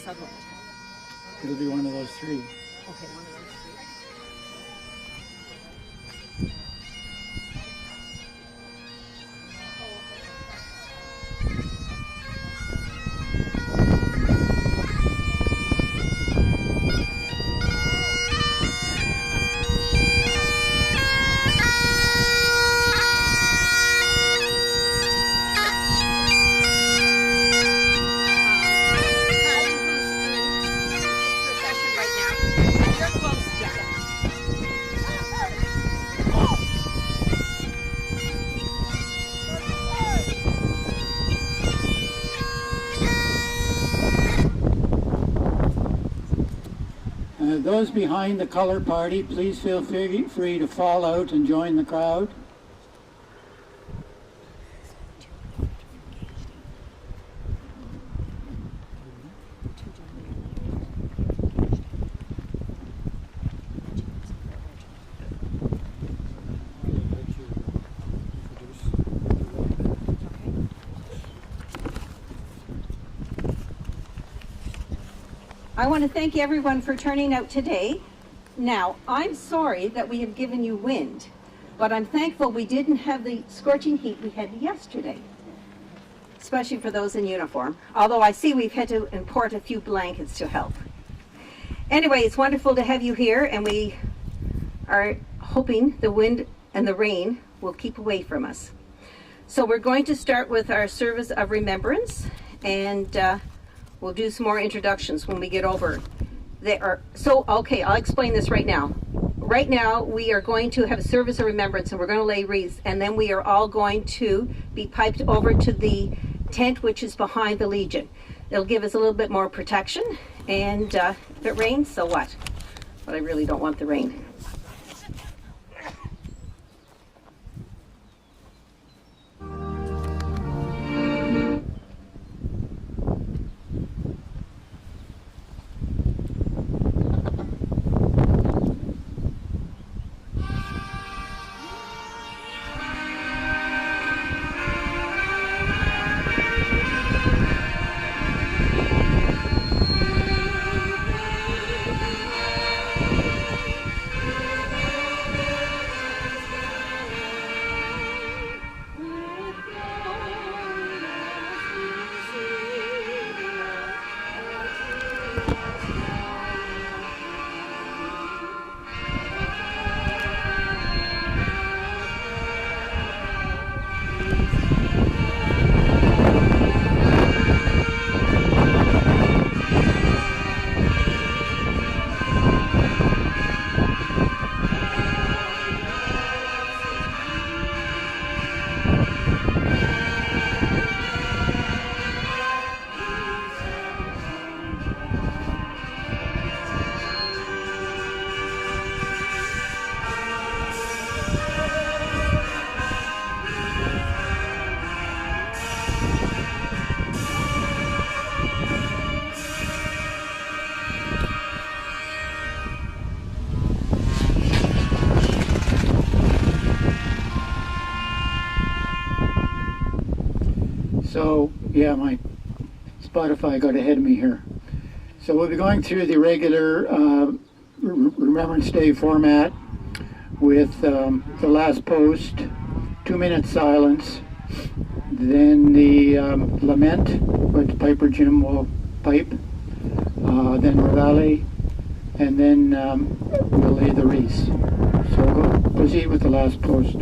Sutherland? It'll be one of those three. Okay, one of those three. Those behind the color party, please feel free to fall out and join the crowd. I want to thank everyone for turning out today. Now, I'm sorry that we have given you wind, but I'm thankful we didn't have the scorching heat we had yesterday, especially for those in uniform, although I see we've had to import a few blankets to help. Anyway, it's wonderful to have you here, and we are hoping the wind and the rain will keep away from us. So we're going to start with our service of remembrance, and we'll do some more introductions when we get over. Okay, I'll explain this right now. Right now, we are going to have a service of remembrance, and we're going to lay wreaths, and then we are all going to be piped over to the tent, which is behind the Legion. It'll give us a little bit more protection, and if it rains, so what? But I really don't want the rain. So, yeah, my Spotify got ahead of me here. So we'll be going through the regular Remembrance Day format with the last post, 2 minute silence, then the lament, which Piper Jim will pipe, then Reveille, and then we'll lay the wreaths. So we'll proceed with the last post.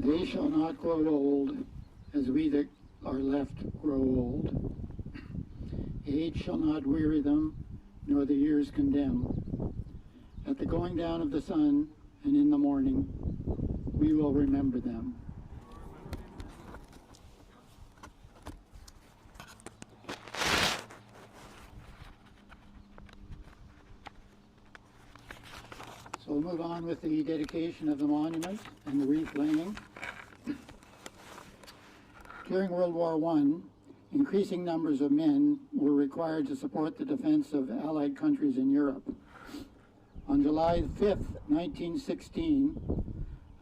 They shall not grow old, as we that are left grow old. Age shall not weary them, nor the years condemn. At the going down of the sun and in the morning, we will remember them. So we'll move on with the dedication of the monument and the wreath laying. During World War I, increasing numbers of men were required to support the defense of Allied countries in Europe. On July 5th, 1916,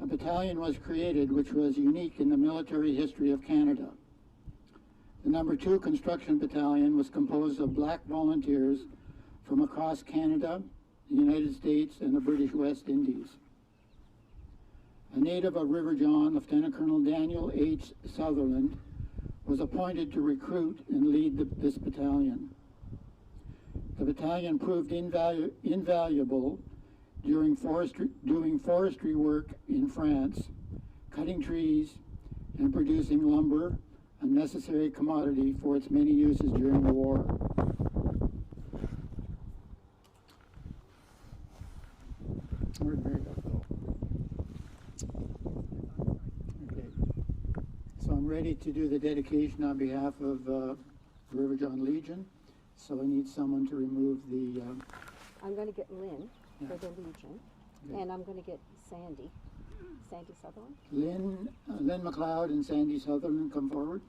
a battalion was created which was unique in the military history of Canada. The No. 2 Construction Battalion was composed of black volunteers from across Canada, the United States, and the British West Indies. A native of River John, Lieutenant Colonel Daniel H. Sutherland, was appointed to recruit and lead this battalion. The battalion proved invaluable doing forestry work in France, cutting trees, and producing lumber, a necessary commodity for its many uses during the war. Where'd Mary Beth go? Okay. So I'm ready to do the dedication on behalf of River John Legion. So I need someone to remove the... I'm going to get Lynn Yeah. for the Legion, Okay. and I'm going to get Sandy Sutherland. Lynn McLeod and Sandy Sutherland, come forward.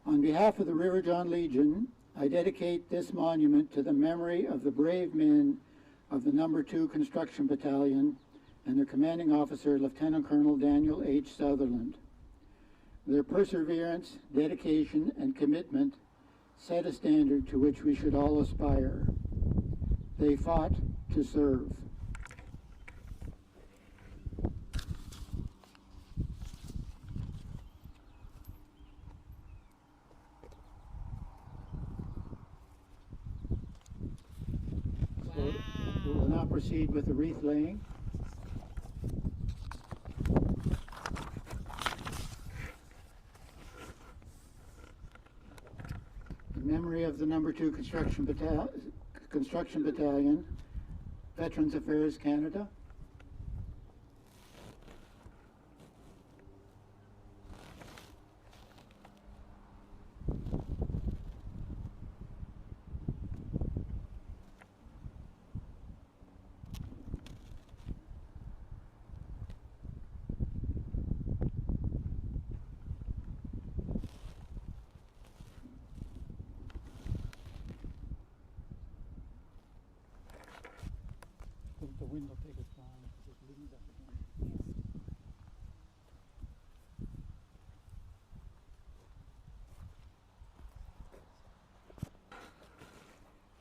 On behalf of the River John Legion, I dedicate this monument to the memory of the brave men of the No. 2 Construction Battalion and their commanding officer, Lieutenant Colonel Daniel H. Sutherland. Their perseverance, dedication, and commitment set a standard to which we should all aspire. They fought to serve. We will now proceed with the wreath laying. In memory of the No. 2 Construction Battalion, Veterans Affairs Canada. The wind will take us down. Just leave that again.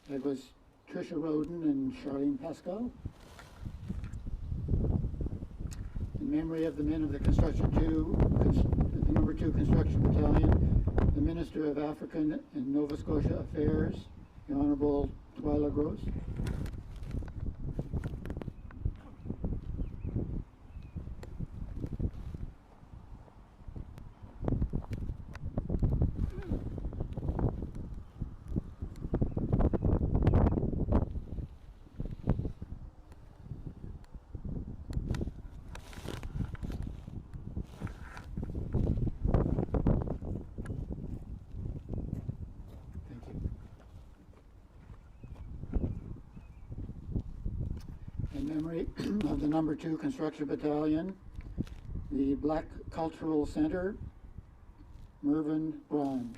That was Tricia Roden and Charlene Pascal. In memory of the men of the the No. 2 Construction Battalion, the Minister of African and Nova Scotia Affairs, the Honourable Twyla Gross. In memory of the No. 2 Construction Battalion, the Black Cultural Center, Mervyn Braun.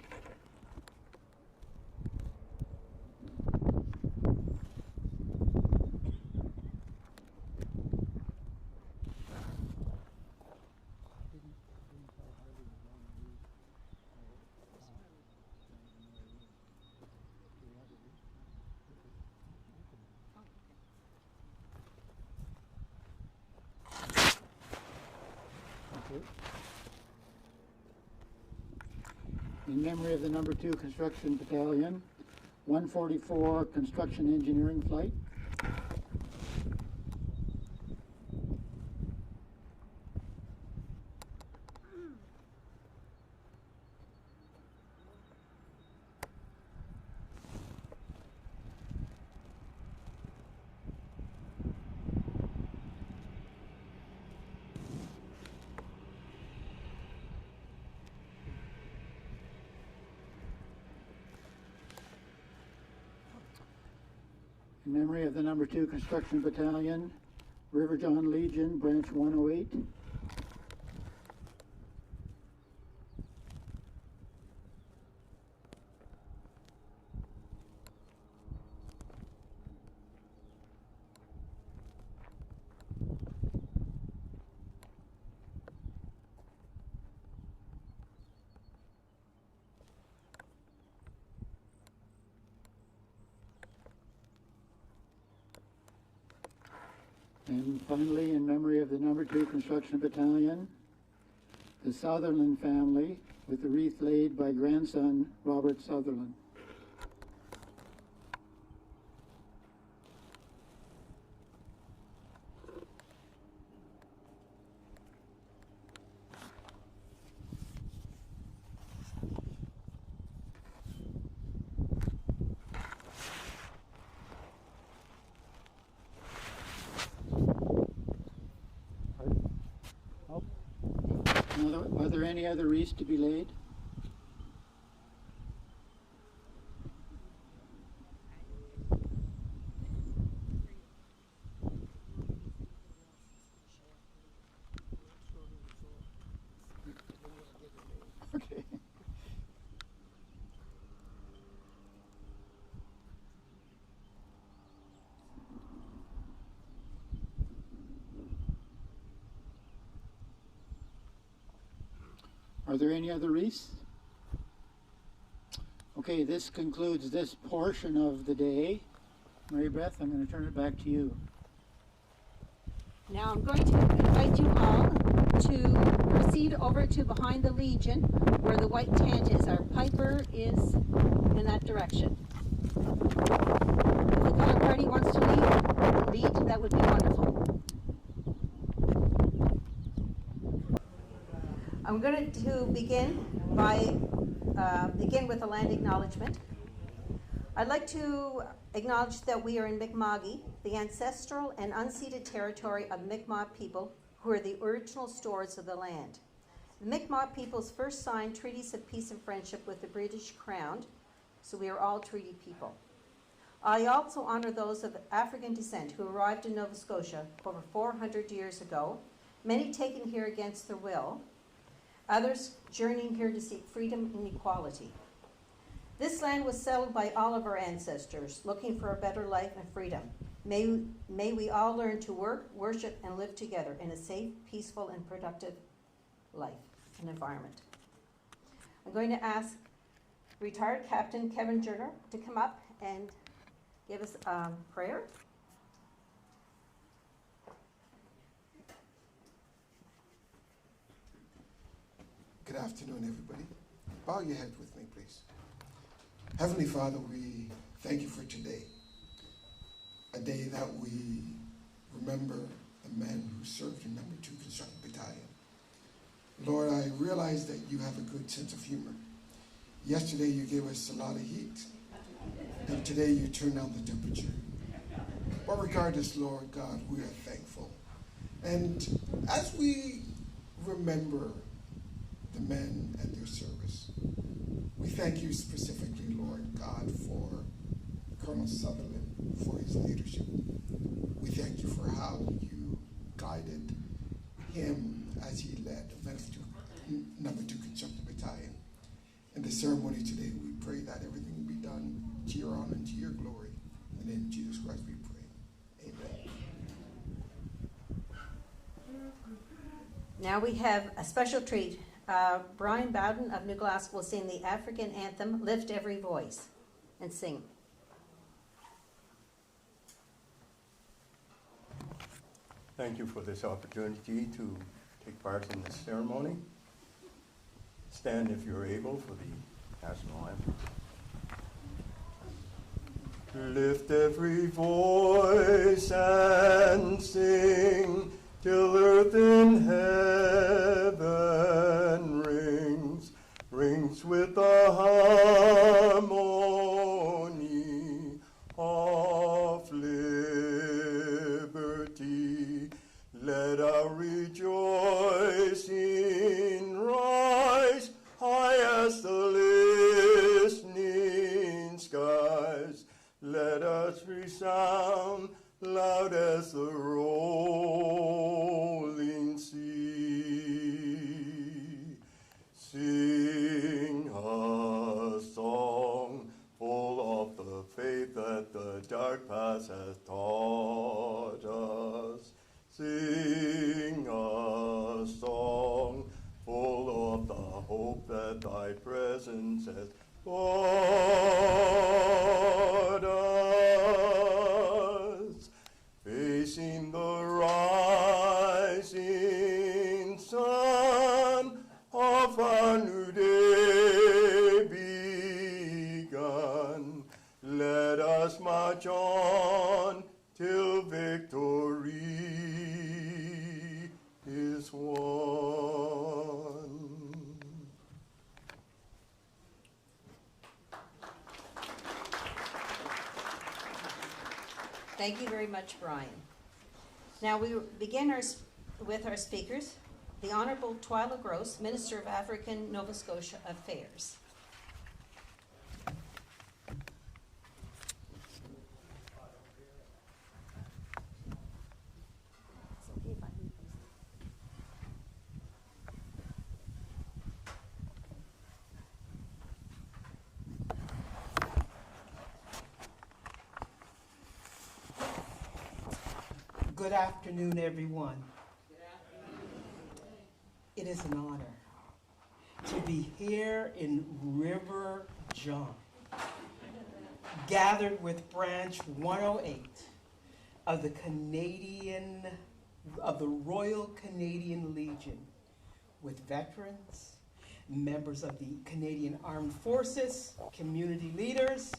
In memory of the No. 2 Construction Battalion, 144 Construction Engineering Flight. In memory of the No. 2 Construction Battalion, River John Legion, Branch 108. And finally, in memory of the number 2 Construction Battalion, the Sutherland family, with the wreath laid by grandson Robert Sutherland. Are there any other wreaths to be laid? Okay. Are there any other wreaths? Okay, this concludes this portion of the day. Mary Beth, I'm going to turn it back to you. Now I'm going to invite you all to proceed over to behind the Legion where the white tent is. Our piper is in that direction. If the color party wants to lead, that would be wonderful. I'm going to begin with a land acknowledgement. I'd like to acknowledge that we are in Mi'kma'ki, the ancestral and unceded territory of Mi'kmaq people who are the original stewards of the land. The Mi'kmaq peoples first signed treaties of peace and friendship with the British Crown, so we are all treaty people. I also honor those of African descent who arrived in Nova Scotia over 400 years ago, many taken here against their will, others journeying here to seek freedom and equality. This land was settled by all of our ancestors, looking for a better life and freedom. May we all learn to work, worship, and live together in a safe, peaceful, and productive life and environment. I'm going to ask retired Captain Kevin Jerner to come up and give us a prayer. Good afternoon, everybody. Bow your head with me, please. Heavenly Father, we thank you for today, a day that we remember the men who served in number 2 Construction Battalion. Lord, I realize that you have a good sense of humor. Yesterday you gave us a lot of heat, and today you turned down the temperature. But regardless, Lord God, we are thankful. And as we remember the men and their service, we thank you specifically, Lord God, for Colonel Sutherland, for his leadership. We thank you for how you guided him as he led the number 2 Construction Battalion. In the ceremony today, we pray that everything will be done to your honor and to your glory. In the name of Jesus Christ we pray. Amen. Now we have a special treat. Brian Bowden of New Glasgow will sing the African anthem, Lift Every Voice, and sing. Thank you for this opportunity to take part in this ceremony. Stand if you're able for the national anthem. Lift every voice and sing till earth in heaven rings with the harmony of liberty. Let our rejoicing rise high as the listening skies. Let us resound loud as the rolling sea. Sing a song full of the faith that the dark past has taught us. Sing a song full of the hope that thy presence has taught us. Faith facing the rising sun of a new day begun. Let us march on till victory is won. Thank you very much, Brian. Now we begin with our speakers, the Honourable Twyla Gross, Minister of African Nova Scotia Affairs. Good afternoon, everyone. Good afternoon. It is an honor to be here in River John, gathered with Branch 108 of the Royal Canadian Legion, with veterans, members of the Canadian Armed Forces, community leaders,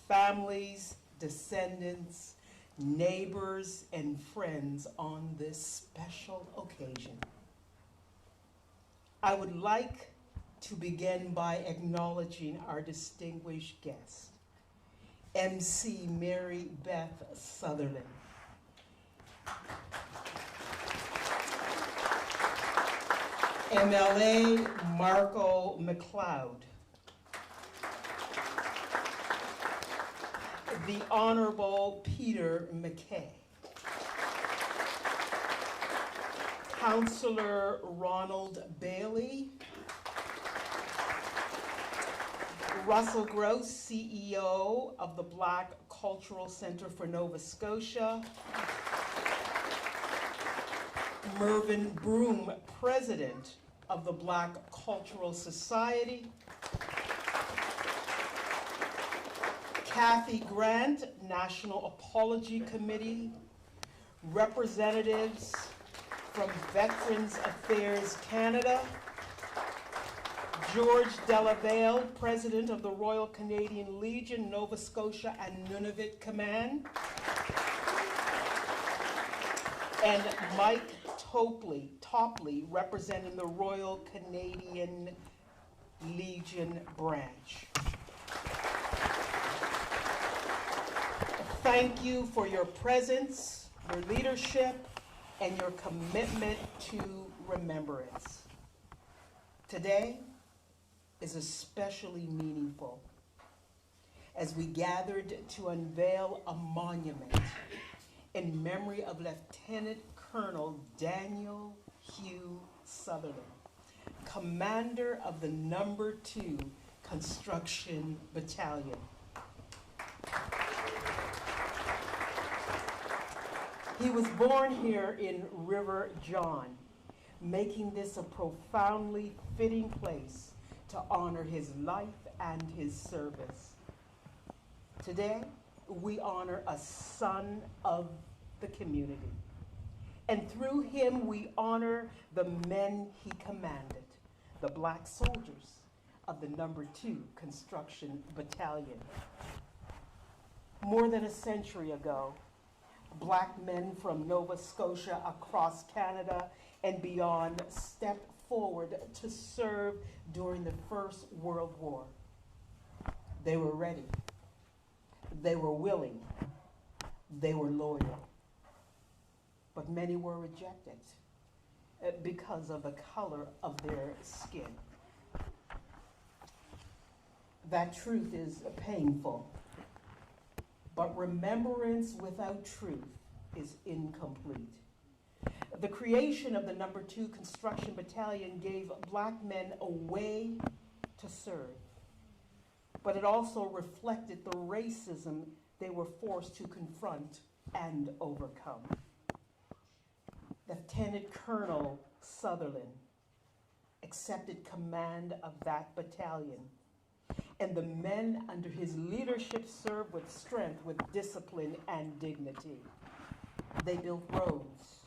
families, descendants, neighbors, and friends on this special occasion. I would like to begin by acknowledging our distinguished guest, MC Mary Beth Sutherland. MLA Marco McLeod. The Honorable Peter McKay. Councillor Ronald Bailey. Russell Gross, CEO of the Black Cultural Centre for Nova Scotia. Mervyn Broom, President of the Black Cultural Society. Kathy Grant, National Apology Committee, representatives from Veterans Affairs Canada, George Delavale, President of the Royal Canadian Legion, Nova Scotia and Nunavut Command, and Mike Topley, representing the Royal Canadian Legion branch. Thank you for your presence, your leadership, and your commitment to remembrance. Today is especially meaningful as we gathered to unveil a monument in memory of Lieutenant Colonel Daniel Hugh Sutherland, commander of the No. 2 Construction Battalion. He was born here in River John, making this a profoundly fitting place to honor his life and his service. Today, we honor a son of the community, and through him we honor the men he commanded, the black soldiers of the No. 2 Construction Battalion. More than a century ago, Black men from Nova Scotia across Canada and beyond stepped forward to serve during the First World War. They were ready, they were willing, they were loyal. But many were rejected because of the color of their skin. That truth is painful. But remembrance without truth is incomplete. The creation of the No. 2 Construction Battalion gave Black men a way to serve, but it also reflected the racism they were forced to confront and overcome. Lieutenant Colonel Sutherland accepted command of that battalion, and the men under his leadership served with strength, with discipline and dignity. They built roads,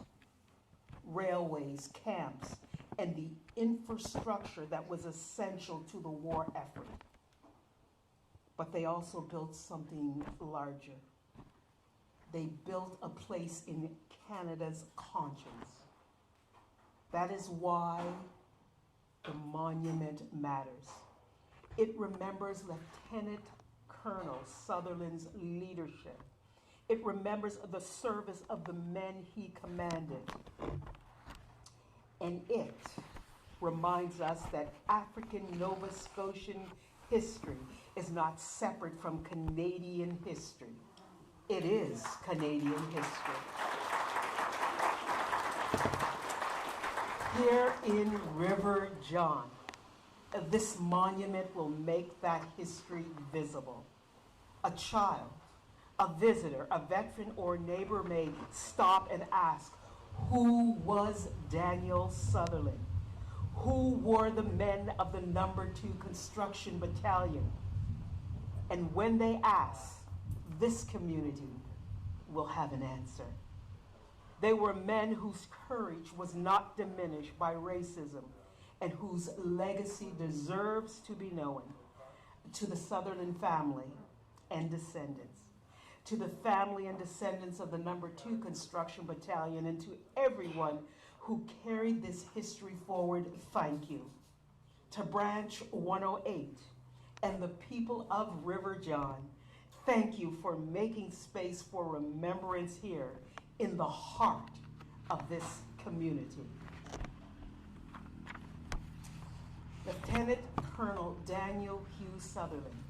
railways, camps, and the infrastructure that was essential to the war effort. But they also built something larger. They built a place in Canada's conscience. That is why the monument matters. It remembers Lieutenant Colonel Sutherland's leadership. It remembers the service of the men he commanded. And it reminds us that African Nova Scotian history is not separate from Canadian history. It is Canadian history. Here in River John, this monument will make that history visible. A child, a visitor, a veteran, or neighbor may stop and ask, who was Daniel Sutherland? Who were the men of the No. 2 Construction Battalion? And when they ask, this community will have an answer. They were men whose courage was not diminished by racism and whose legacy deserves to be known. To the Sutherland family and descendants, to the family and descendants of the No. 2 Construction Battalion, and to everyone who carried this history forward, thank you. To Branch 108 and the people of River John, thank you for making space for remembrance here in the heart of this community. Lieutenant Colonel Daniel Hugh Sutherland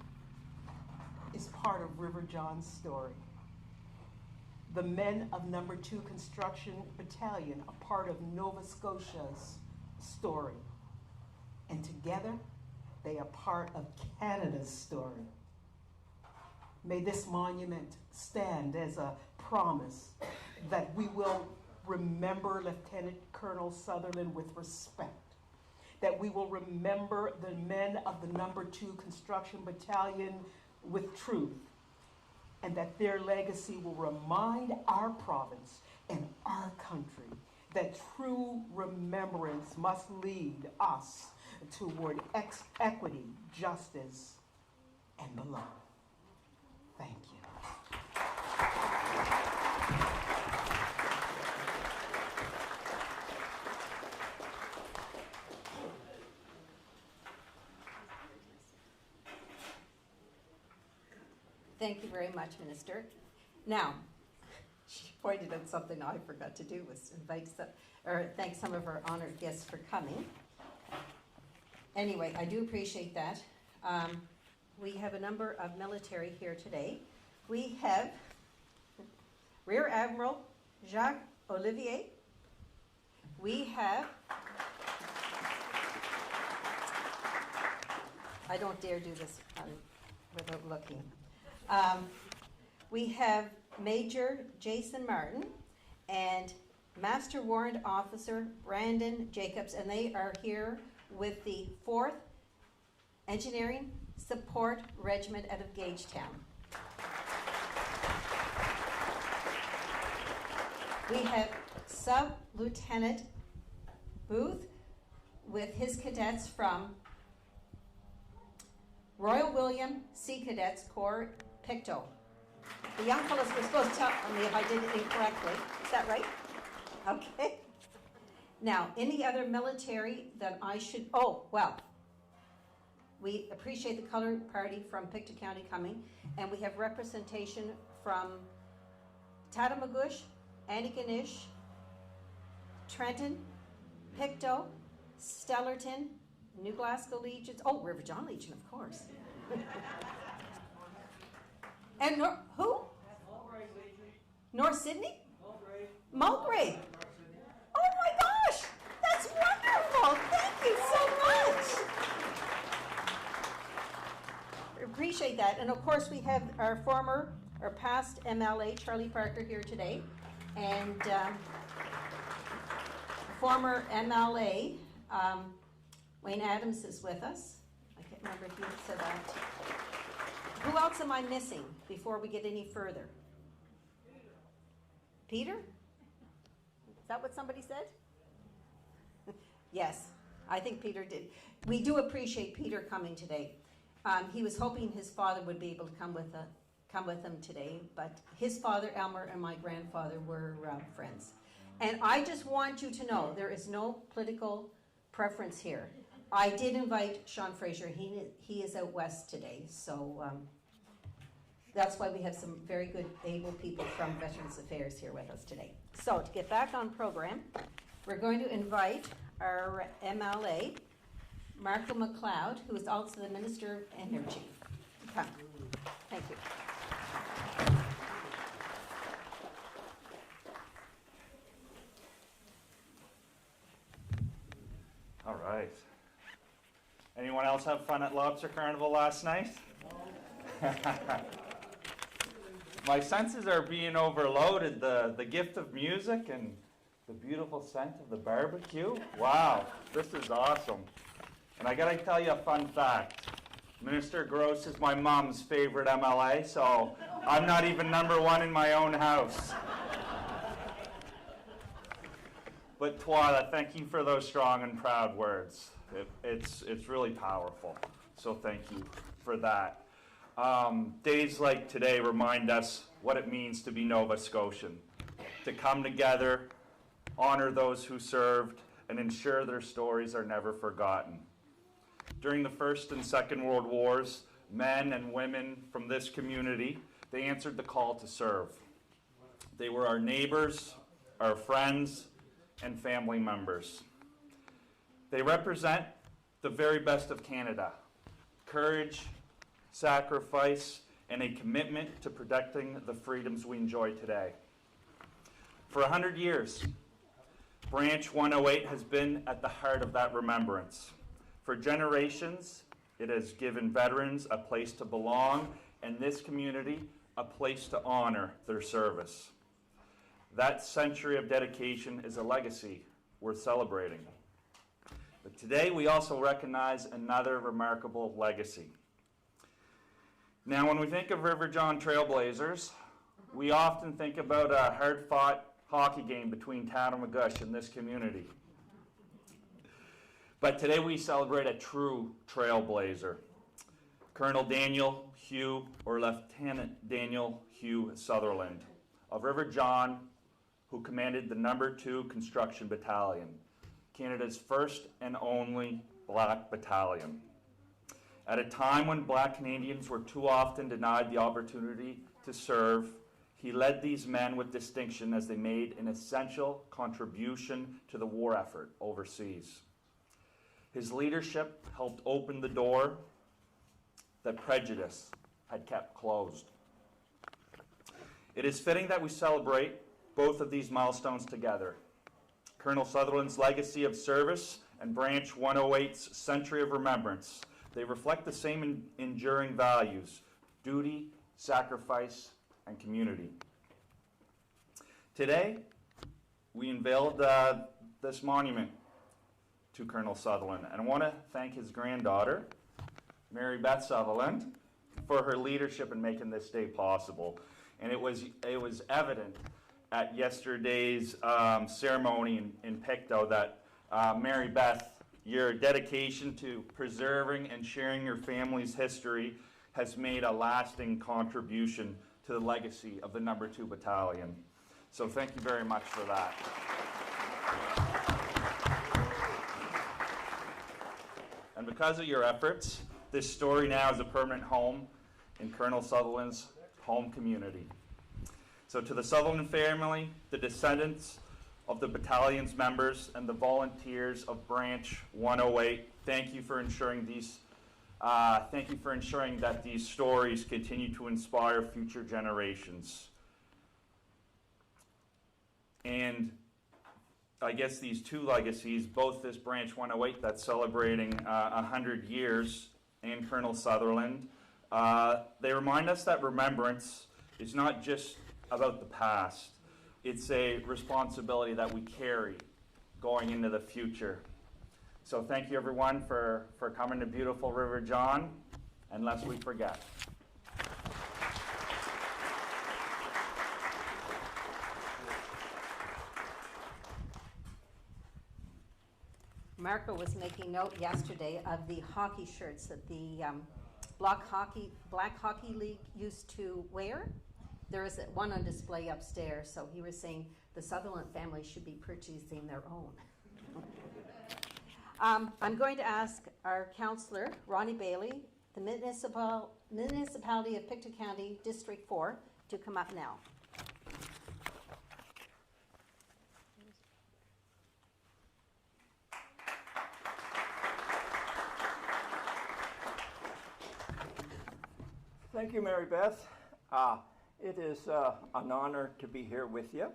is part of River John's story. The men of No. 2 Construction Battalion are part of Nova Scotia's story. And together, they are part of Canada's story. May this monument stand as a promise that we will remember Lieutenant Colonel Sutherland with respect, that we will remember the men of the No. 2 Construction Battalion with truth, and that their legacy will remind our province and our country that true remembrance must lead us toward equity, justice, and belonging. Thank you. Thank you very much, Minister. Now, she pointed out something I forgot to do was thank some of our honored guests for coming. Anyway, I do appreciate that. We have a number of military here today. We have Rear Admiral Jacques Olivier. We have, I don't dare do this without looking. We have Major Jason Martin and Master Warrant Officer Brandon Jacobs, and they are here with the 4th Engineering Support Regiment out of Gagetown. We have Sub-Lieutenant Booth with his cadets from Royal William Sea Cadets Corps, Pictou. The young fellows were supposed to tell me if I did it incorrectly. Is that right? Okay. Now, any other military that I should, we appreciate the Color Party from Pictou County coming, and we have representation from Tatamagouche, Antigonish, Trenton, Pictou, Stellarton, New Glasgow Legions, River John Legion, of course. And who? North Sydney? Mulgrave. Oh my gosh, that's wonderful. Thank you so much. We appreciate that. And of course we have our past MLA, Charlie Parker, here today. And former MLA, Wayne Adams is with us. I can't remember if you said that. Who else am I missing before we get any further? Peter? Is that what somebody said? Yes, I think Peter did. We do appreciate Peter coming today. He was hoping his father would be able to come with him today, but his father, Elmer, and my grandfather were friends. And I just want you to know there is no political preference here. I did invite Sean Fraser. He is out west today, so that's why we have some very good, able people from Veterans Affairs here with us today. So to get back on program, we're going to invite our MLA, Marco McLeod, who is also the Minister of Energy, to come. Thank you. All right. Anyone else have fun at Lobster Carnival last night? My senses are being overloaded. The gift of music and the beautiful scent of the barbecue. Wow, this is awesome. And I gotta tell you a fun fact. Minister Gross is my mom's favorite MLA, so I'm not even #1 in my own house. But Twyla, thank you for those strong and proud words. It's really powerful, so thank you for that. Days like today remind us what it means to be Nova Scotian, to come together, honor those who served, and ensure their stories are never forgotten. During the First and Second World Wars, men and women from this community, they answered the call to serve. They were our neighbors, our friends, and family members. They represent the very best of Canada: courage, sacrifice, and a commitment to protecting the freedoms we enjoy today. For 100 years, Branch 108 has been at the heart of that remembrance. For generations, it has given veterans a place to belong, and this community a place to honor their service. That century of dedication is a legacy worth celebrating. But today we also recognize another remarkable legacy. Now, when we think of River John Trailblazers, we often think about a hard-fought hockey game between Tattamagush and this community. But today we celebrate a true trailblazer, Colonel Daniel Hugh, or Lieutenant Daniel Hugh Sutherland of River John, who commanded the No. 2 Construction Battalion, Canada's first and only black battalion. At a time when black Canadians were too often denied the opportunity to serve, he led these men with distinction as they made an essential contribution to the war effort overseas. His leadership helped open the door that prejudice had kept closed. It is fitting that we celebrate both of these milestones together: Colonel Sutherland's legacy of service and Branch 108's century of remembrance. They reflect the same enduring values: duty, sacrifice, and community. Today, we unveiled this monument to Colonel Sutherland, and I want to thank his granddaughter, Mary Beth Sutherland, for her leadership in making this day possible. And it was evident at yesterday's ceremony in Pictou that Mary Beth, your dedication to preserving and sharing your family's history has made a lasting contribution to the legacy of the No. 2 Battalion. So thank you very much for that. And because of your efforts, this story now is a permanent home in Colonel Sutherland's home community. So to the Sutherland family, the descendants of the battalion's members, and the volunteers of Branch 108, thank you for ensuring that these stories continue to inspire future generations. And I guess these two legacies, both this Branch 108 that's celebrating 100 years, and Colonel Sutherland, they remind us that remembrance is not just about the past. It's a responsibility that we carry going into the future. So thank you, everyone, for coming to beautiful River John, and lest we forget. Marco was making note yesterday of the hockey shirts that the Black Hockey League used to wear. There is one on display upstairs, so he was saying the Sutherland family should be purchasing their own. I'm going to ask our councillor, Ronnie Bailey, the municipality of Pictou County, District 4, to come up now. Thank you, Mary Beth. It is an honor to be here with you.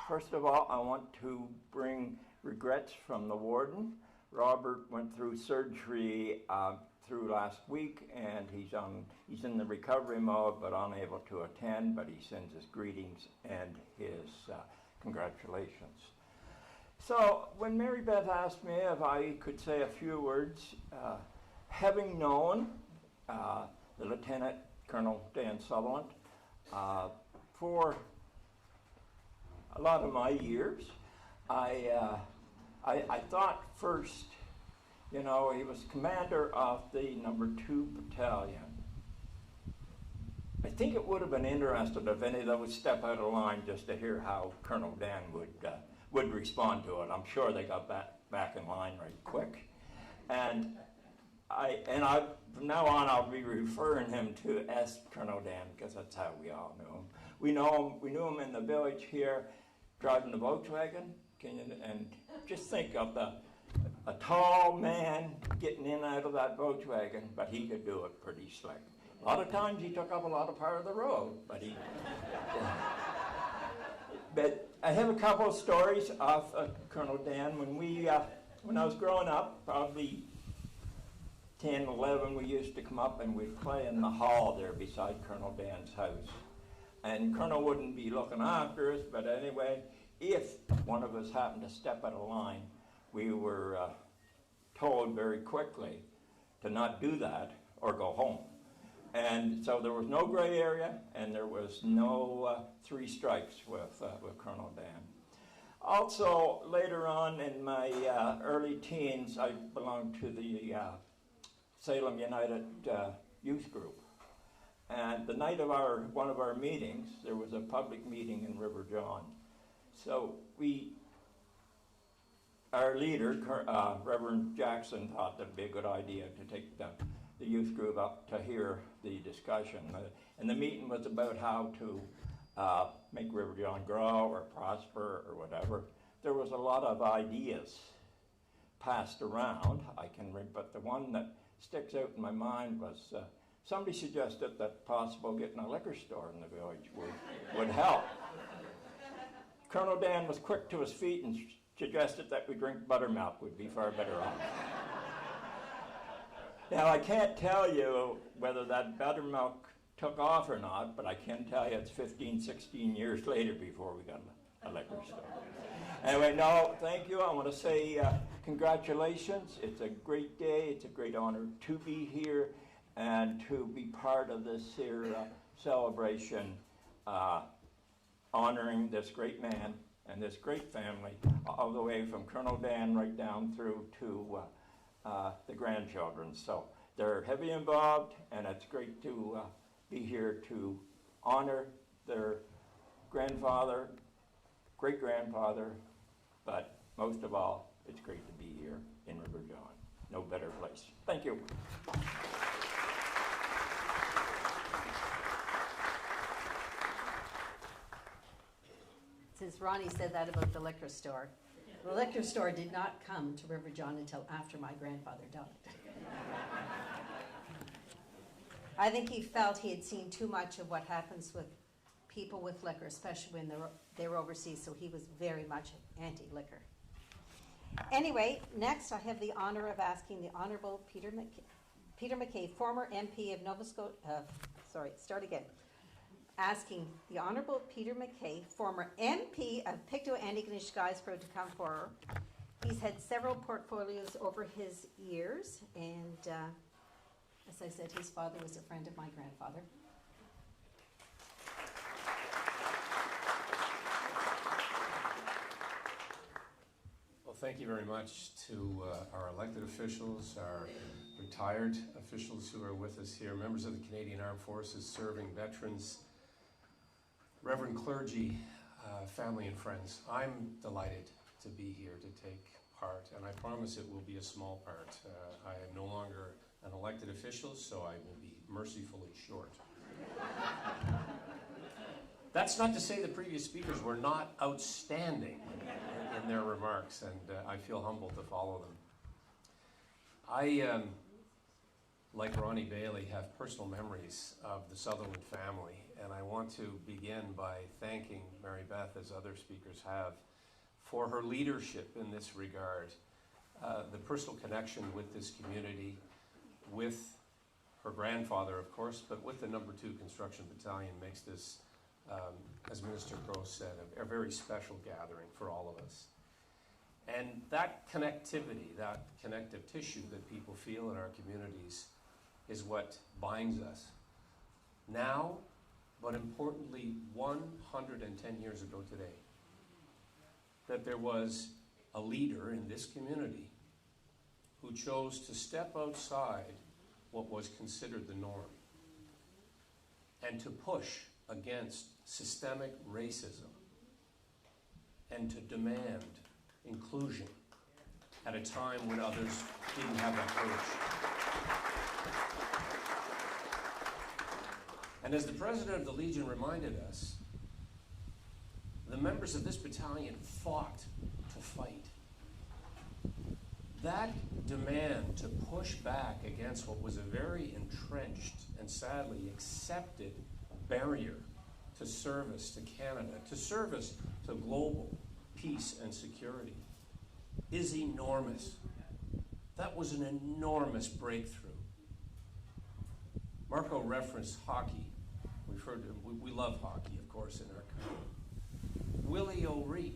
First of all, I want to bring regrets from the warden. Robert went through surgery through last week, and he's in the recovery mode, but unable to attend. But he sends his greetings and his congratulations. So when Mary Beth asked me if I could say a few words, having known the Lieutenant Colonel Dan Sutherland for a lot of my years, I thought first, you know, he was commander of the number 2 Battalion. I think it would have been interesting if any of them would step out of line just to hear how Colonel Dan would respond to it. I'm sure they got back in line right quick. And from now on, I'll be referring him to as Colonel Dan, because that's how we all knew him. We knew him in the village here, driving the Volkswagen, and just think of a tall man getting in and out of that Volkswagen, but he could do it pretty slick. A lot of times he took up a lot of part of the road, but he. But I have a couple of stories of Colonel Dan. When I was growing up, probably 10, 11, we used to come up and we'd play in the hall there beside Colonel Dan's house. And Colonel wouldn't be looking after us, but anyway, if one of us happened to step out of line, we were told very quickly to not do that or go home. And so there was no gray area, and there was no 3 strikes with Colonel Dan. Also, later on in my early teens, I belonged to the Salem United Youth Group. And the night of one of our meetings, there was a public meeting in River John. So our leader, Reverend Jackson, thought that'd be a good idea to take the youth group up to hear the discussion. And the meeting was about how to make River John grow or prosper or whatever. There was a lot of ideas passed around, but the one that sticks out in my mind was somebody suggested that possible getting a liquor store in the village would help. Colonel Dan was quick to his feet and suggested that we drink buttermilk would be far better off. Now, I can't tell you whether that buttermilk took off or not, but I can tell you it's 15, 16 years later before we got a liquor store. Anyway, no, thank you. I want to say congratulations. It's a great day. It's a great honor to be here and to be part of this here celebration honoring this great man and this great family, all the way from Colonel Dan right down through to the grandchildren. So they're heavily involved, and it's great to be here to honor their grandfather, great-grandfather, but most of all, it's great to be here in River John. No better place. Thank you. Since Ronnie said that about the liquor store, the liquor store did not come to River John until after my grandfather died. I think he felt he had seen too much of what happens with people with liquor, especially when they were overseas, so he was very much anti-liquor. Anyway, next I have the honor of asking the Honorable Peter MacKay, former MP of Nova Scotia, asking the Honorable Peter MacKay, former MP of Pictou Antigonish-Guysborough, to come forward. He's had several portfolios over his years, and as I said, his father was a friend of my grandfather. Well, Thank you very much to our elected officials, our retired officials who are with us here, members of the Canadian Armed Forces, serving veterans, reverend clergy, family and friends. I'm delighted to be here to take part, and I promise it will be a small part. I am no longer an elected official, so I will be mercifully short. That's not to say the previous speakers were not outstanding in their remarks, and I feel humbled to follow them. I, like Ronnie Bailey, have personal memories of the Sutherland family, and I want to begin by thanking Mary Beth, as other speakers have, for her leadership in this regard. The personal connection with this community, with her grandfather, of course, but with the No. 2 Construction Battalion makes this, as Minister Gross said, a very special gathering for all of us. And that connectivity, that connective tissue that people feel in our communities is what binds us now, but importantly, 110 years ago today, that there was a leader in this community who chose to step outside what was considered the norm and to push against systemic racism and to demand inclusion at a time when others didn't have that courage. And as the President of the Legion reminded us, the members of this battalion fought to fight. That demand to push back against what was a very entrenched and sadly accepted barrier to service to Canada, to service to global peace and security, is enormous. That was an enormous breakthrough. Marco referenced hockey. We've heard, we love hockey, of course, in our country. Willie O'Ree,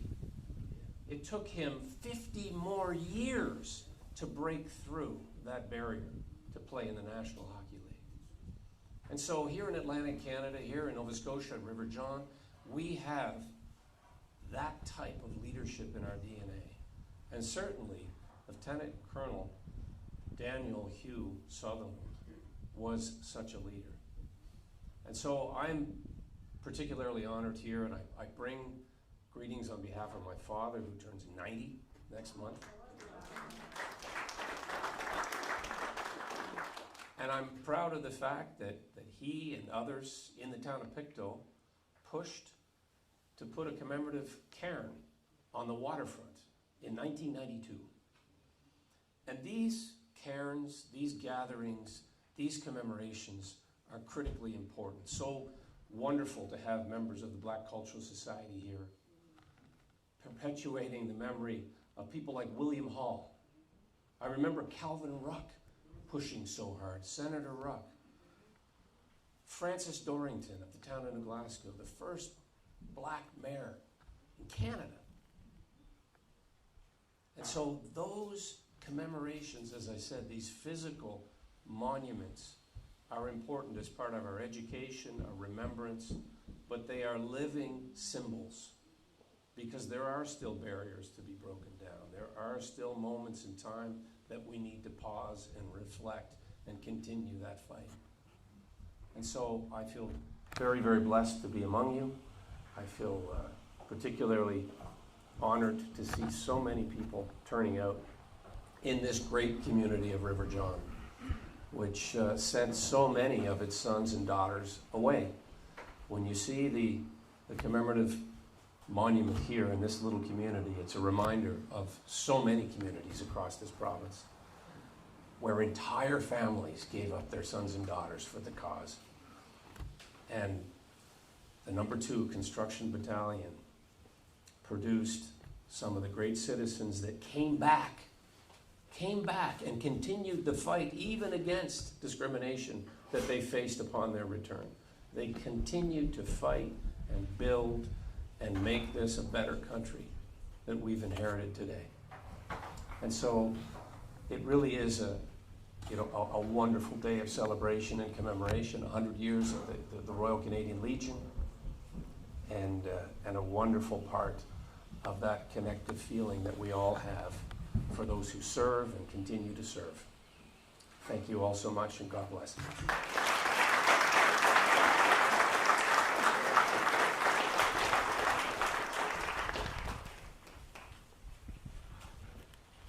it took him 50 more years to break through that barrier to play in the National Hockey League. And so here in Atlantic Canada, here in Nova Scotia and River John, we have that type of leadership in our DNA. And certainly, Lieutenant Colonel Daniel Hugh Sutherland was such a leader. And so I'm particularly honored here, and I bring greetings on behalf of my father, who turns 90 next month. And I'm proud of the fact that he and others in the town of Pictou pushed to put a commemorative cairn on the waterfront in 1992. And these cairns, these gatherings, these commemorations are critically important. So wonderful to have members of the Black Cultural Society here, perpetuating the memory of people like William Hall. I remember Calvin Ruck pushing so hard, Senator Ruck. Francis Dorrington of the town of New Glasgow, the first black mayor in Canada. And so those commemorations, as I said, these physical monuments are important as part of our education, our remembrance, but they are living symbols because there are still barriers to be broken down. There are still moments in time that we need to pause and reflect and continue that fight. And so I feel very, very blessed to be among you. I feel particularly honored to see so many people turning out in this great community of River John, which sent so many of its sons and daughters away. When you see the commemorative monument here in this little community, it's a reminder of so many communities across this province where entire families gave up their sons and daughters for the cause. And the No. 2 Construction Battalion produced some of the great citizens that came back and continued the fight even against discrimination that they faced upon their return. They continued to fight and build and make this a better country that we've inherited today. And so it really is a wonderful day of celebration and commemoration, 100 years of the Royal Canadian Legion, and a wonderful part of that connective feeling that we all have for those who serve and continue to serve. Thank you all so much, and God bless.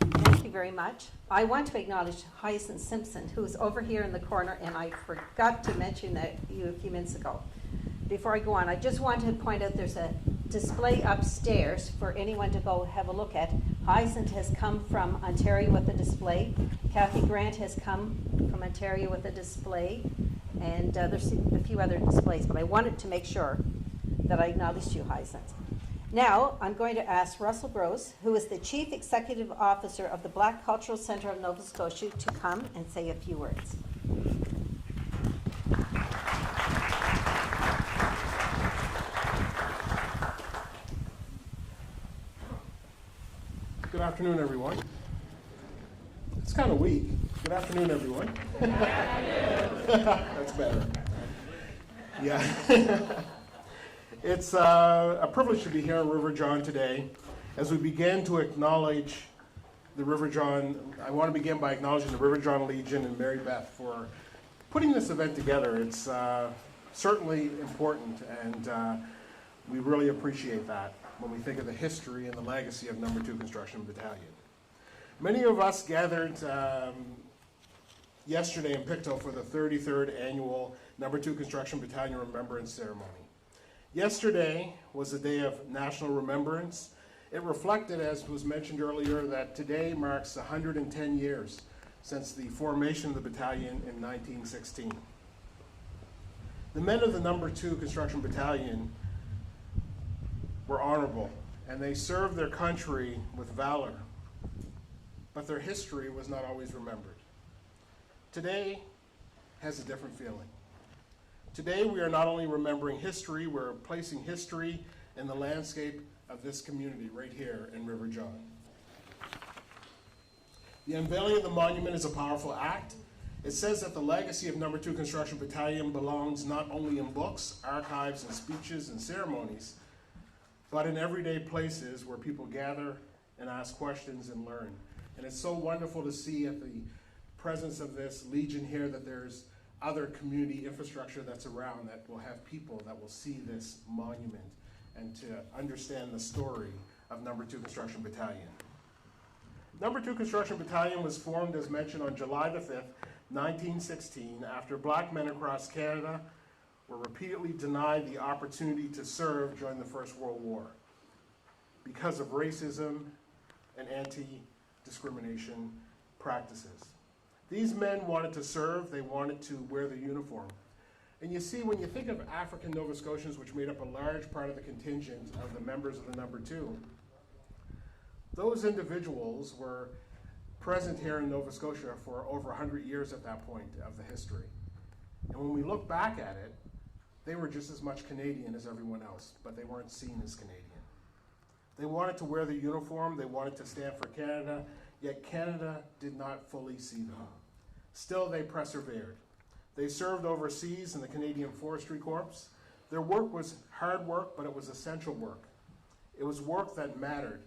Thank you very much. I want to acknowledge Hyacinth Simpson, who's over here in the corner, and I forgot to mention that you a few minutes ago. Before I go on, I just wanted to point out there's a display upstairs for anyone to go have a look at. Hyacinth has come from Ontario with a display. Kathy Grant has come from Ontario with a display. And there's a few other displays, but I wanted to make sure that I acknowledged you, Hyacinth. Now, I'm going to ask Russell Gross, who is the Chief Executive Officer of the Black Cultural Centre of Nova Scotia, to come and say a few words. Good afternoon, everyone. It's kind of weak. Good afternoon, everyone. That's better. Yeah. It's a privilege to be here in River John today. As we begin to acknowledge the River John, I want to begin by acknowledging the River John Legion and Mary Beth for putting this event together. It's certainly important, and we really appreciate that when we think of the history and the legacy of Number 2 Construction Battalion. Many of us gathered yesterday in Pictou for the 33rd annual Number 2 Construction Battalion Remembrance Ceremony. Yesterday was a day of national remembrance. It reflected, as was mentioned earlier, that today marks 110 years since the formation of the battalion in 1916. The men of the Number 2 Construction Battalion were honorable, and they served their country with valor, but their history was not always remembered. Today has a different feeling. Today we are not only remembering history, we're placing history in the landscape of this community right here in River John. The unveiling of the monument is a powerful act. It says that the legacy of Number 2 Construction Battalion belongs not only in books, archives, and speeches and ceremonies, but in everyday places where people gather and ask questions and learn. And it's so wonderful to see at the presence of this Legion here that there's other community infrastructure that's around that will have people that will see this monument and to understand the story of Number 2 Construction Battalion. Number 2 Construction Battalion was formed, as mentioned, on July the 5th, 1916, after black men across Canada were repeatedly denied the opportunity to serve during the First World War because of racism and anti-discrimination practices. These men wanted to serve, they wanted to wear the uniform. And you see, when you think of African Nova Scotians, which made up a large part of the contingent of the members of the Number 2, those individuals were present here in Nova Scotia for over 100 years at that point of the history. And when we look back at it, they were just as much Canadian as everyone else, but they weren't seen as Canadian. They wanted to wear the uniform, they wanted to stand for Canada, yet Canada did not fully see them. Still, they persevered. They served overseas in the Canadian Forestry Corps. Their work was hard work, but it was essential work. It was work that mattered.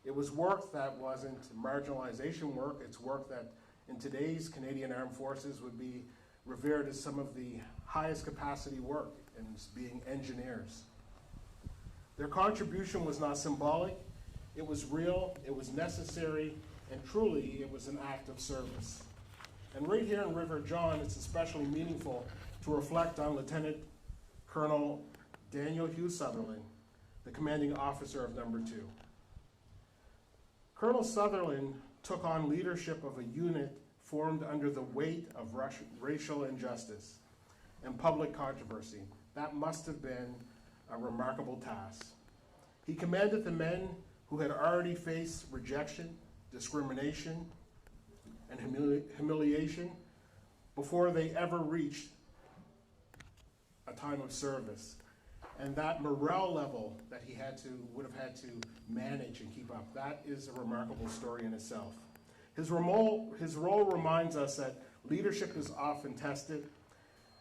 It was work that wasn't marginalization work. It's work that in today's Canadian Armed Forces would be revered as some of the highest capacity work, and being engineers. Their contribution was not symbolic. It was real, it was necessary, and truly it was an act of service. And right here in River John, it's especially meaningful to reflect on Lieutenant Colonel Daniel Hugh Sutherland, the commanding officer of Number 2. Colonel Sutherland took on leadership of a unit formed under the weight of racial injustice and public controversy. That must have been a remarkable task. He commanded the men who had already faced rejection, discrimination, and humiliation before they ever reached a time of service. And that morale level that he would have had to manage and keep up, that is a remarkable story in itself. His role reminds us that leadership is often tested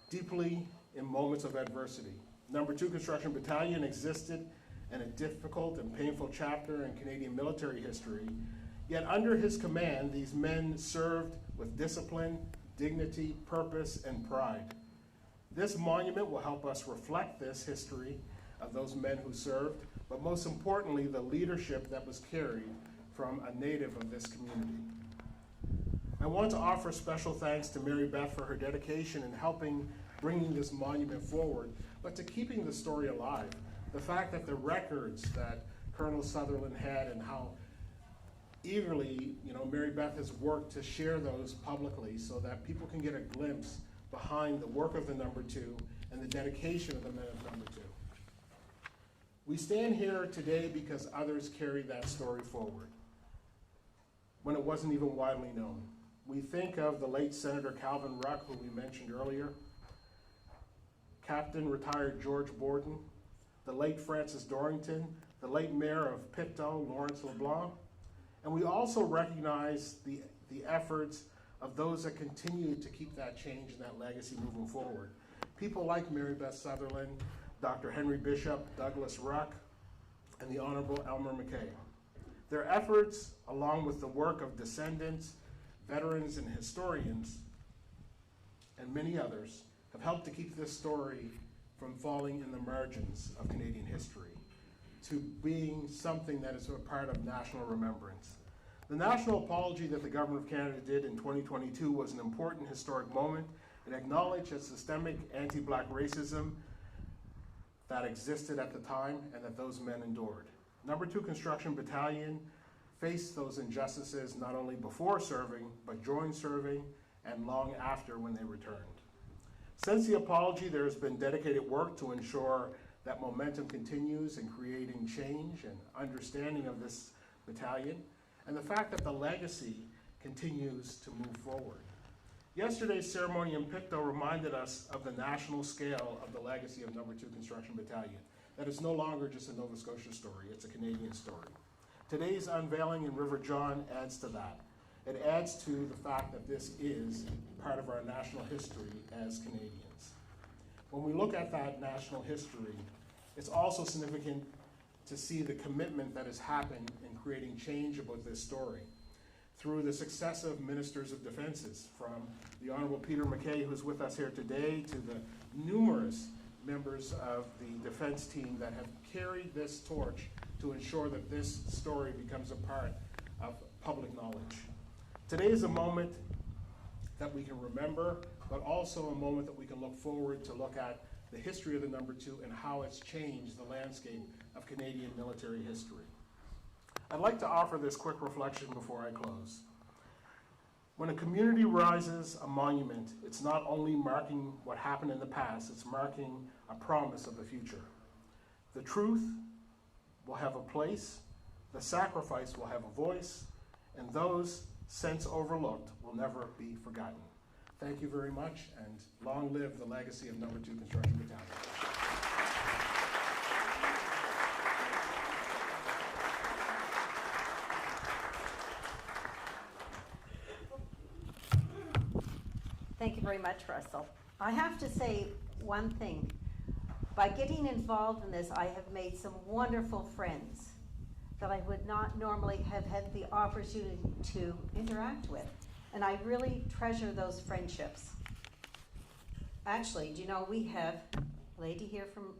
deeply in moments of adversity. Number 2 Construction Battalion existed and a difficult and painful chapter in Canadian military history, yet under his command, these men served with discipline, dignity, purpose, and pride. This monument will help us reflect this history of those men who served, but most importantly, the leadership that was carried from a native of this community. I want to offer special thanks to Mary Beth for her dedication in helping bringing this monument forward, but to keeping the story alive. The fact that the records that Colonel Sutherland had and how eagerly, Mary Beth has worked to share those publicly so that people can get a glimpse behind the work of the number 2 and the dedication of the men of number 2. We stand here today because others carried that story forward when it wasn't even widely known. We think of the late Senator Calvin Ruck, who we mentioned earlier, Captain retired George Borden, the late Francis Dorrington, the late Mayor of Pictou, Lawrence LeBlanc, and we also recognize the efforts of those that continue to keep that change and that legacy moving forward. People like Mary Beth Sutherland, Dr. Henry Bishop, Douglas Ruck, and the Honorable Elmer McKay. Their efforts, along with the work of descendants, veterans, and historians, and many others, have helped to keep this story from falling in the margins of Canadian history to being something that is a part of national remembrance. The national apology that the Government of Canada did in 2022 was an important historic moment. It acknowledged a systemic anti-Black racism that existed at the time and that those men endured. Number 2 Construction Battalion faced those injustices not only before serving, but during serving and long after when they returned. Since the apology, there has been dedicated work to ensure that momentum continues in creating change and understanding of this battalion, and the fact that the legacy continues to move forward. Yesterday's ceremony in Pictou reminded us of the national scale of the legacy of Number 2 Construction Battalion, that it's no longer just a Nova Scotia story, it's a Canadian story. Today's unveiling in River John adds to that. It adds to the fact that this is part of our national history as Canadians. When we look at that national history, it's also significant to see the commitment that has happened in creating change about this story through the successive ministers of defenses, from the Honorable Peter MacKay, who's with us here today, to the numerous members of the defense team that have carried this torch to ensure that this story becomes a part of public knowledge. Today is a moment that we can remember, but also a moment that we can look forward to look at the history of the Number 2 and how it's changed the landscape of Canadian military history. I'd like to offer this quick reflection before I close. When a community rises a monument, it's not only marking what happened in the past, it's marking a promise of the future. The truth will have a place, the sacrifice will have a voice, and those since overlooked will never be forgotten. Thank you very much, and long live the legacy of Number 2 Construction Battalion. Thank you very much, Russell. I have to say one thing. By getting involved in this, I have made some wonderful friends that I would not normally have had the opportunity to interact with. And I really treasure those friendships. Actually, do you know, we have a lady here from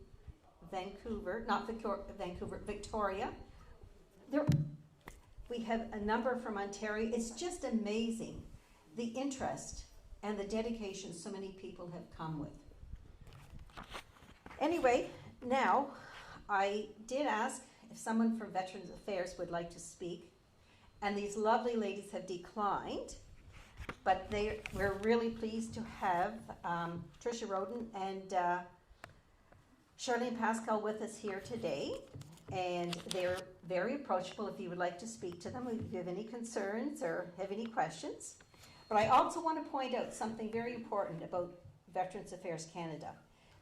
Vancouver, not Vancouver, Victoria. We have a number from Ontario. It's just amazing the interest and the dedication so many people have come with. Anyway, now, I did ask if someone from Veterans Affairs would like to speak, and these lovely ladies have declined, but we're really pleased to have Tricia Roden and Charlene Pascal with us here today, and they're very approachable if you would like to speak to them, if you have any concerns or have any questions. But I also want to point out something very important about Veterans Affairs Canada.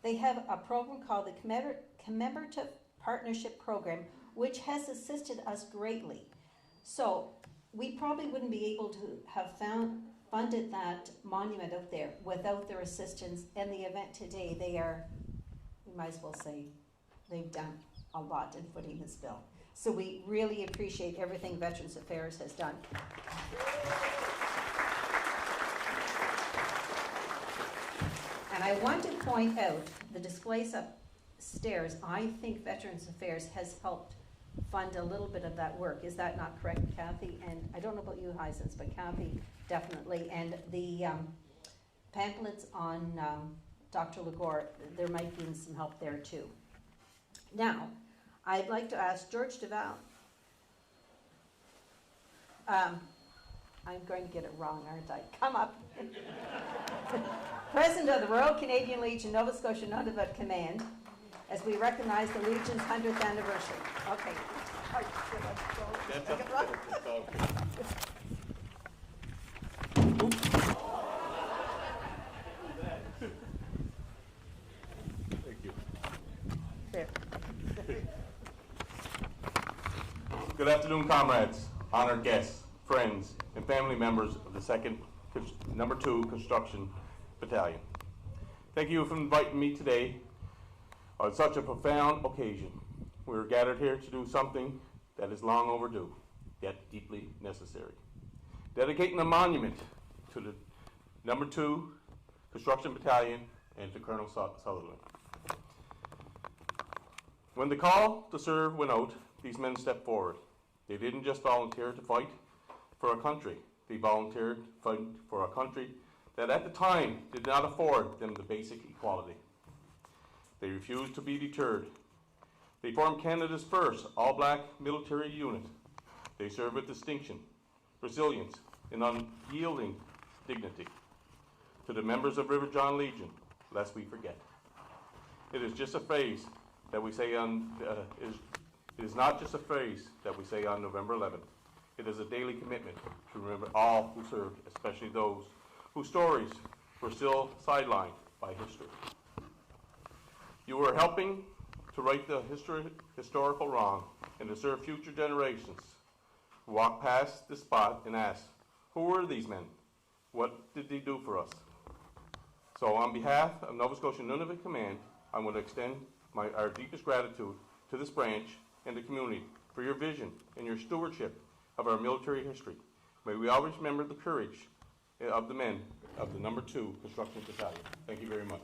They have a program called the Commemorative Partnership Program, which has assisted us greatly. So we probably wouldn't be able to have funded that monument out there without their assistance. And the event today, we might as well say, they've done a lot in footing this bill. So we really appreciate everything Veterans Affairs has done. And I want to point out the displays upstairs. I think Veterans Affairs has helped fund a little bit of that work. Is that not correct, Kathy? And I don't know about you, Hysens, but Kathy definitely. And the pamphlets on Dr. Lagore, there might be some help there too. Now, I'd like to ask George DeVal. I'm going to get it wrong, aren't I? Come up. President of the Royal Canadian Legion, Nova Scotia Nunavut Command, as we recognize the Legion's 100th anniversary. Okay. Thank you. There. Good afternoon, comrades, honored guests, friends, and family members of the 2nd Number 2 Construction Battalion. Thank you for inviting me today on such a profound occasion. We are gathered here to do something that is long overdue, yet deeply necessary. Dedicating a monument to the Number 2 Construction Battalion and to Colonel Sutherland. When the call to serve went out, these men stepped forward. They didn't just volunteer to fight for a country. They volunteered to fight for a country that at the time did not afford them the basic equality. They refused to be deterred. They formed Canada's first all-black military unit. They served with distinction, resilience, and unyielding dignity. To the members of River John Legion, lest we forget. It is just a phrase that we say on, it is not just a phrase that we say on November 11th. It is a daily commitment to remember all who served, especially those whose stories were still sidelined by history. You are helping to right the historical wrong and to serve future generations who walk past this spot and ask, who were these men? What did they do for us? So on behalf of Nova Scotia Nunavut Command, I want to extend our deepest gratitude to this branch and the community for your vision and your stewardship of our military history. May we always remember the courage of the men of the Number 2 Construction Battalion. Thank you very much.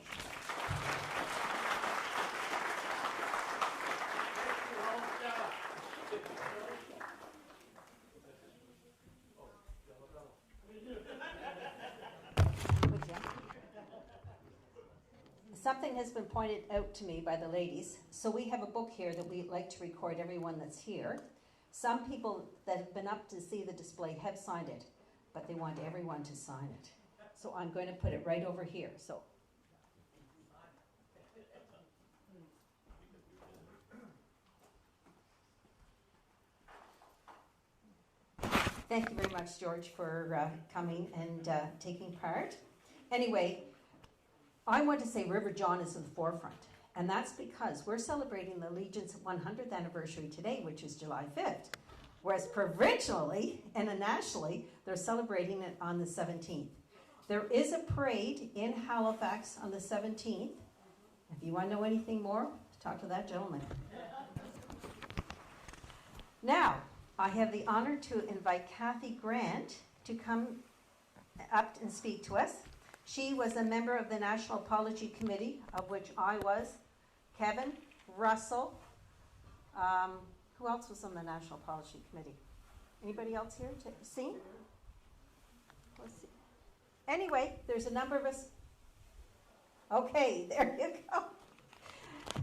Something has been pointed out to me by the ladies. So we have a book here that we like to record everyone that's here. Some people that have been up to see the display have signed it, but they want everyone to sign it. So I'm going to put it right over here. So. Thank you very much, George, for coming and taking part. Anyway, I want to say River John is in the forefront, and that's because we're celebrating the Legion's 100th anniversary today, which is July 5th, whereas provincially and nationally, they're celebrating it on the 17th. There is a parade in Halifax on the 17th. If you want to know anything more, talk to that gentleman. Now, I have the honor to invite Kathy Grant to come up and speak to us. She was a member of the National Apology Committee, of which I was, Kevin, Russell. Who else was on the National Apology Committee? Anybody else here to see? Let's see. Anyway, there's a number of us. Okay, there you go.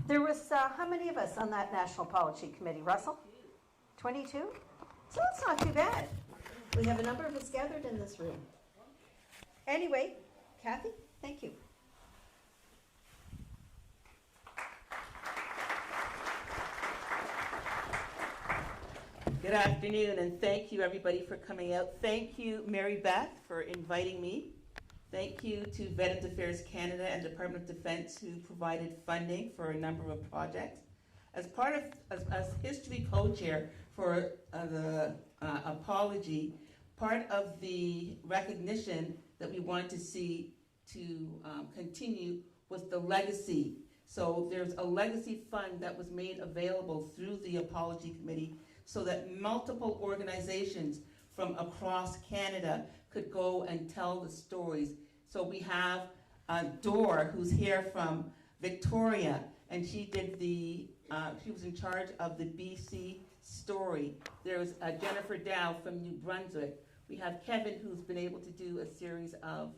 There was, how many of us on that National Apology Committee? Russell? 22? So that's not too bad. We have a number of us gathered in this room. Anyway, Kathy, thank you. Good afternoon, and thank you everybody for coming out. Thank you, Mary Beth, for inviting me. Thank you to Veterans Affairs Canada and Department of Defense who provided funding for a number of projects. As part of, as history co-chair for the apology, part of the recognition that we wanted to see to continue was the legacy So there's a legacy fund that was made available through the Apology Committee so that multiple organizations from across Canada could go and tell the stories. So we have Dor, who's here from Victoria, and she did she was in charge of the BC story. There's Jennifer Dow from New Brunswick. We have Kevin, who's been able to do a series of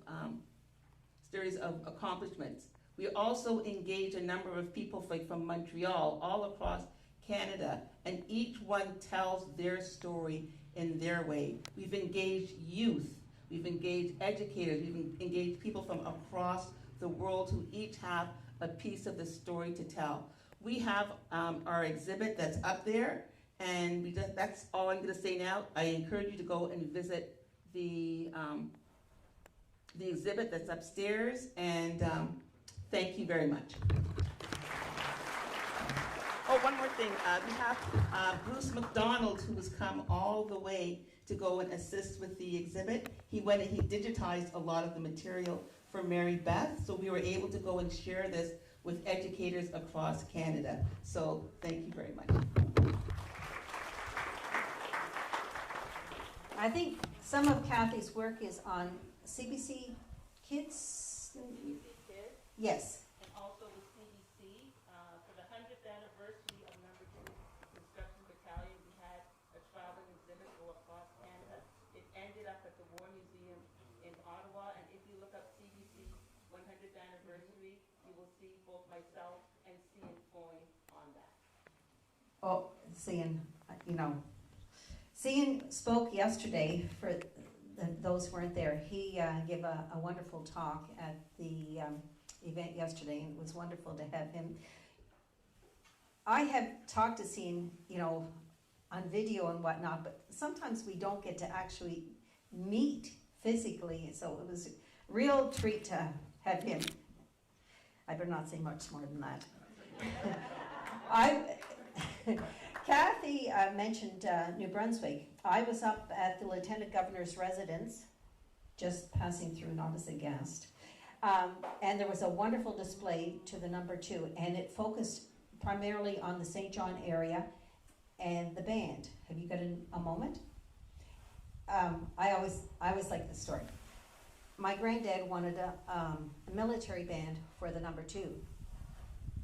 accomplishments. We also engage a number of people from Montreal, all across Canada, and each one tells their story in their way. We've engaged youth, we've engaged educators, we've engaged people from across the world who each have a piece of the story to tell. We have our exhibit that's up there, and that's all I'm going to say now. I encourage you to go and visit the exhibit that's upstairs, and thank you very much. Oh, one more thing. We have Bruce McDonald, who has come all the way to go and assist with the exhibit. He went and he digitized a lot of the material for Mary Beth, so we were able to go and share this with educators across Canada. So thank you very much. I think some of Kathy's work is on CBC Kids. Yes. And also with CBC, for the 100th anniversary of No. 2 Construction Battalion, we had a traveling exhibit go across Canada. It ended up at the War Museum in Ottawa, and if you look up CBC 100th anniversary, you will see both myself and Cian going on that. Oh, Cian, Cian spoke yesterday for those who weren't there. He gave a wonderful talk at the event yesterday, and it was wonderful to have him. I have talked to Cian, on video and whatnot, but sometimes we don't get to actually meet physically, so it was a real treat to have him. I better not say much more than that. Kathy mentioned New Brunswick. I was up at the Lieutenant Governor's residence, just passing through, not as a guest. And there was a wonderful display to the No. 2, and it focused primarily on the St. John area and the band. Have you got a moment? I always like this story. My granddad wanted a military band for the No. 2.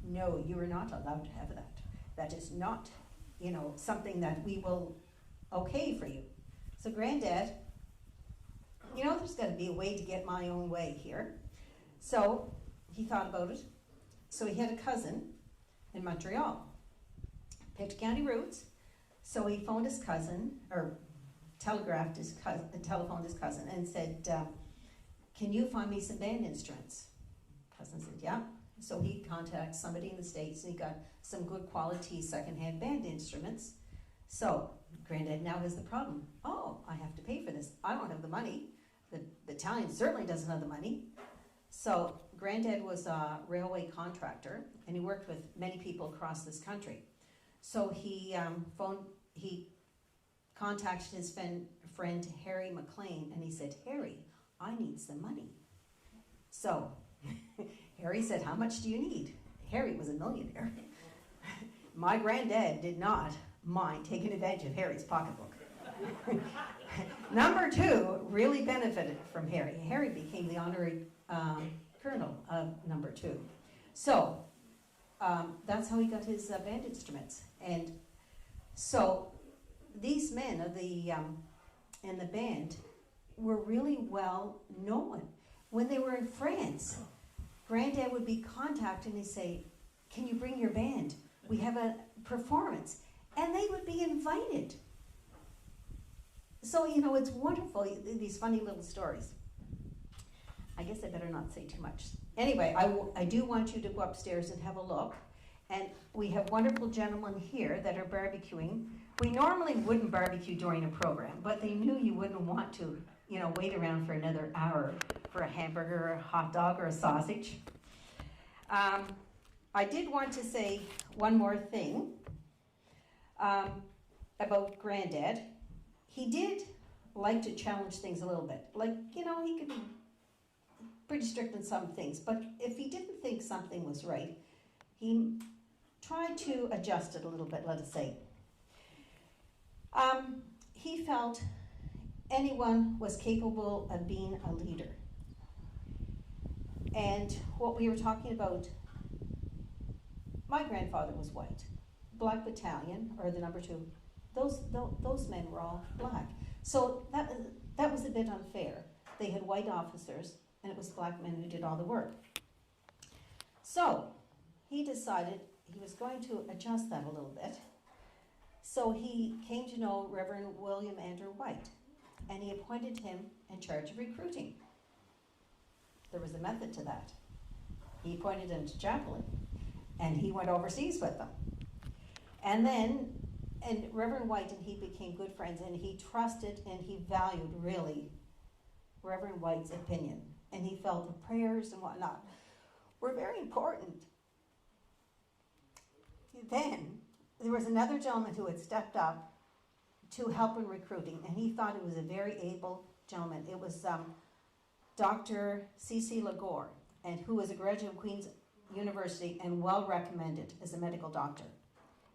No, you are not allowed to have that. That is not, something that we will okay for you. So Granddad, there's got to be a way to get my own way here. So he thought about it. So he had a cousin in Montreal. Picked county routes. So he phoned his cousin, or telephoned his cousin and said, can you find me some band instruments? Cousin said, yeah. So he contacted somebody in the States, and he got some good quality secondhand band instruments. So Granddad now has the problem. Oh, I have to pay for this. I don't have the money. The battalion certainly doesn't have the money. So Granddad was a railway contractor, and he worked with many people across this country. So he contacted his friend Harry McLean, and he said, Harry, I need some money. So Harry said, how much do you need? Harry was a millionaire. My granddad did not mind taking advantage of Harry's pocketbook. No. 2 really benefited from Harry. Harry became the honorary colonel of No. 2. So that's how he got his band instruments. And so these men of in the band were really well known. When they were in France, Granddad would be contacted and he'd say, can you bring your band? We have a performance. And they would be invited. So, it's wonderful, these funny little stories. I guess I better not say too much. Anyway, I do want you to go upstairs and have a look. And we have wonderful gentlemen here that are barbecuing. We normally wouldn't barbecue during a program, but they knew you wouldn't want to, wait around for another hour for a hamburger or a hot dog or a sausage. I did want to say one more thing about Granddad. He did like to challenge things a little bit. He could be pretty strict on some things, but if he didn't think something was right, he tried to adjust it a little bit, let us say. He felt anyone was capable of being a leader. And what we were talking about, my grandfather was white. Black Battalion, or the number 2, those men were all black. So that was a bit unfair. They had white officers, and it was black men who did all the work. So he decided he was going to adjust that a little bit. So he came to know Reverend William Andrew White, and he appointed him in charge of recruiting. There was a method to that. He appointed him to chaplain, and he went overseas with them. And Reverend White and he became good friends, and he trusted and he valued, really, Reverend White's opinion. And he felt the prayers and whatnot were very important. Then there was another gentleman who had stepped up to help in recruiting, and he thought it was a very able gentleman. It was Dr. C.C. Lagore, and who was a graduate of Queen's University and well recommended as a medical doctor.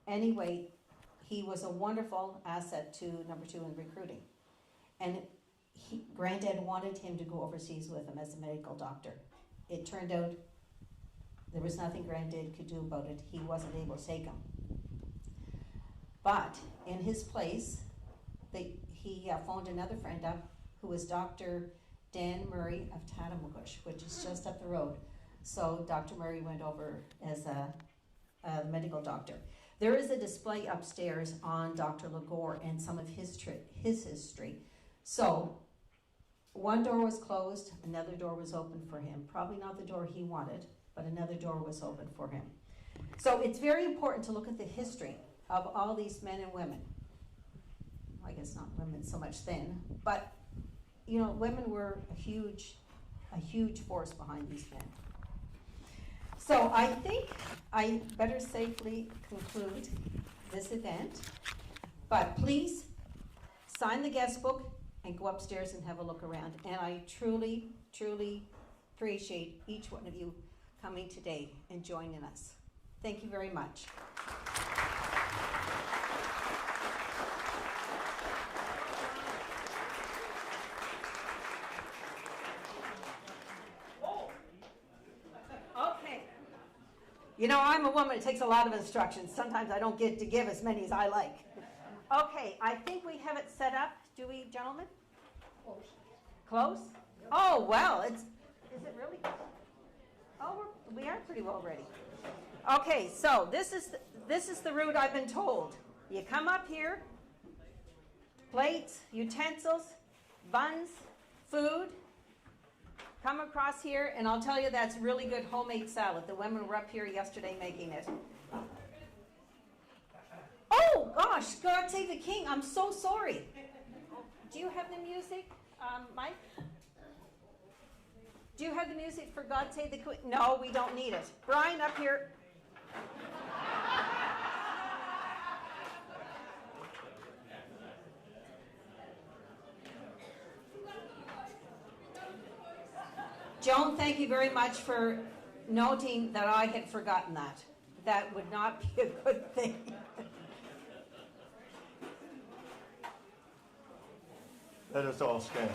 Anyway, he was a wonderful asset to number 2 in recruiting. And Granddad wanted him to go overseas with him as a medical doctor. It turned out there was nothing Granddad could do about it. He wasn't able to take him. But in his place, he phoned another friend up who was Dr. Dan Murray of Tatamagouche, which is just up the road. So Dr. Murray went over as a medical doctor. There is a display upstairs on Dr. Lagore and some of his history. So one door was closed, another door was open for him. Probably not the door he wanted, but another door was open for him. So it's very important to look at the history of all these men and women. I guess not women so much then, but you know, women were a huge force behind these men. So I think I better safely conclude this event, but please sign the guest book and go upstairs and have a look around. And I truly, truly appreciate each one of you coming today and joining us. Thank you very much. Okay. You know, I'm a woman, it takes a lot of instructions. Sometimes I don't get to give as many as I like. Okay, I think we have it set up. Do we, gentlemen? Close. Close? Oh, well, is it really? Oh, we are pretty well ready. Okay, so this is the route I've been told. You come up here, plates, utensils, buns, food. Come across here, and I'll tell you that's really good homemade salad. The women were up here yesterday making it. Oh, gosh, God save the king. I'm so sorry. Do you have the music, Mike? Do you have the music for God Save the Queen? No, we don't need it. Brian, up here. Joan, thank you very much for noting that I had forgotten that. That would not be a good thing. Let us all stand.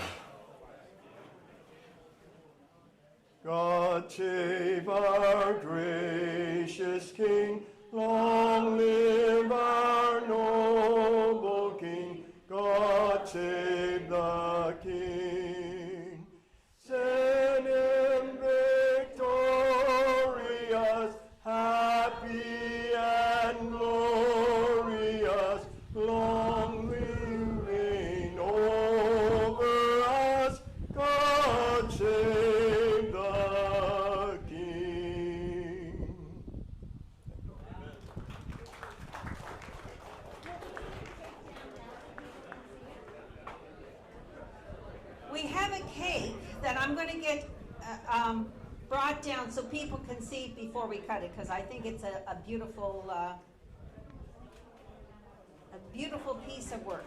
God save our gracious King, long live our noble King. God save the King. Send him victorious, happy and glorious, long will reign over us. God save the King. We have a cake that I'm going to get brought down so people can see it before we cut it, because I think it's a beautiful piece of work.